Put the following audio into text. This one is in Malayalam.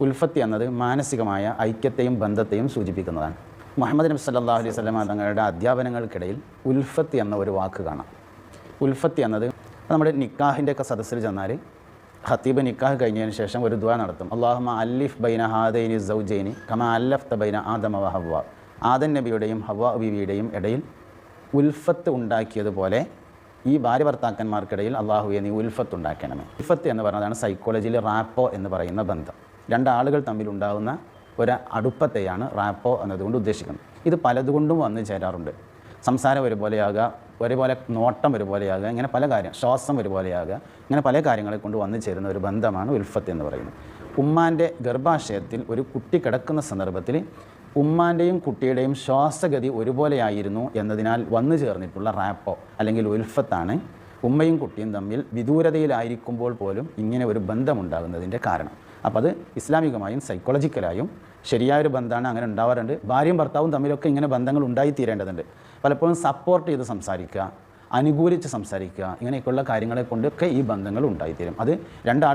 ഉൽഫത്ത് എന്നത് മാനസികമായ ഐക്യത്തെയും ബന്ധത്തെയും സൂചിപ്പിക്കുന്നതാണ്. മുഹമ്മദ് നബി സല്ലല്ലാഹു അലൈഹി വസല്ലം തങ്ങളുടെ അധ്യാപനങ്ങൾക്കിടയിൽ ഉൽഫത്ത് എന്ന ഒരു വാക്ക് കാണാം. ഉൽഫത്ത് എന്നത് നമ്മുടെ നിക്കാഹിൻ്റെയൊക്കെ സദസ്സിൽ ചെന്നാൽ ഖത്തീബ് നിക്കാഹ് കഴിഞ്ഞതിന് ശേഷം ഒരു ദുആ നടത്തും. അല്ലാഹുമ്മ അല്ലിഫ് ബൈന ഹാദൈനി സൗജൈനി കമാ അല്ലഫ്ത ബൈന ആദമ വ ഹവ്വ. ആദം നബിയുടെയും ഹവ്വ ബീവിയുടെയും ഇടയിൽ ഉൽഫത്ത് ഉണ്ടാക്കിയതുപോലെ ഈ ഭാര്യ ഭർത്താക്കന്മാർക്കിടയിൽ അള്ളാഹുവെ നീ ഉൽഫത്ത് ഉണ്ടാക്കണമേ. ഉൽഫത്ത് എന്ന് പറയുന്നതാണ് സൈക്കോളജിയിൽ റാപ്പോ എന്ന് പറയുന്ന ബന്ധം. രണ്ടാളുകൾ തമ്മിലുണ്ടാകുന്ന ഒരു അടുപ്പത്തെയാണ് റാപ്പോ എന്നതുകൊണ്ട് ഉദ്ദേശിക്കുന്നത്. ഇത് പലതുകൊണ്ടും വന്നു ചേരാറുണ്ട്. സംസാരം ഒരുപോലെയാകുക, ഒരുപോലെ നോട്ടം ഒരുപോലെയാകുക, ഇങ്ങനെ പല കാര്യം, ശ്വാസം ഒരുപോലെയാകുക, ഇങ്ങനെ പല കാര്യങ്ങളെ കൊണ്ട് വന്നു ചേരുന്ന ഒരു ബന്ധമാണ് ഉൽഫത്ത് എന്ന് പറയുന്നത്. ഉമ്മാൻ്റെ ഗർഭാശയത്തിൽ ഒരു കുട്ടി കിടക്കുന്ന സന്ദർഭത്തിൽ ഉമ്മാൻ്റെയും കുട്ടിയുടെയും ശ്വാസഗതി ഒരുപോലെയായിരുന്നു എന്നതിനാൽ വന്നു ചേർന്നിട്ടുള്ള റാപ്പോ അല്ലെങ്കിൽ ഉൽഫത്താണ് ഉമ്മയും കുട്ടിയും തമ്മിൽ വിദൂരതയിലായിരിക്കുമ്പോൾ പോലും ഇങ്ങനെ ഒരു ബന്ധമുണ്ടാകുന്നതിൻ്റെ കാരണം. അപ്പോൾ അത് ഇസ്ലാമികമായും സൈക്കോളജിക്കലായും ശരിയായൊരു ബന്ധമാണ്, അങ്ങനെ ഉണ്ടാവാറുണ്ട്. ഭാര്യയും ഭർത്താവും തമ്മിലൊക്കെ ഇങ്ങനെ ബന്ധങ്ങൾ ഉണ്ടായിത്തീരേണ്ടതുണ്ട്. പലപ്പോഴും സപ്പോർട്ട് ചെയ്ത് സംസാരിക്കുക, അനുകൂലിച്ച് സംസാരിക്കുക, ഇങ്ങനെയൊക്കെയുള്ള കാര്യങ്ങളെ കൊണ്ടൊക്കെ ഈ ബന്ധങ്ങൾ ഉണ്ടായിത്തീരും. അത് രണ്ടാൾ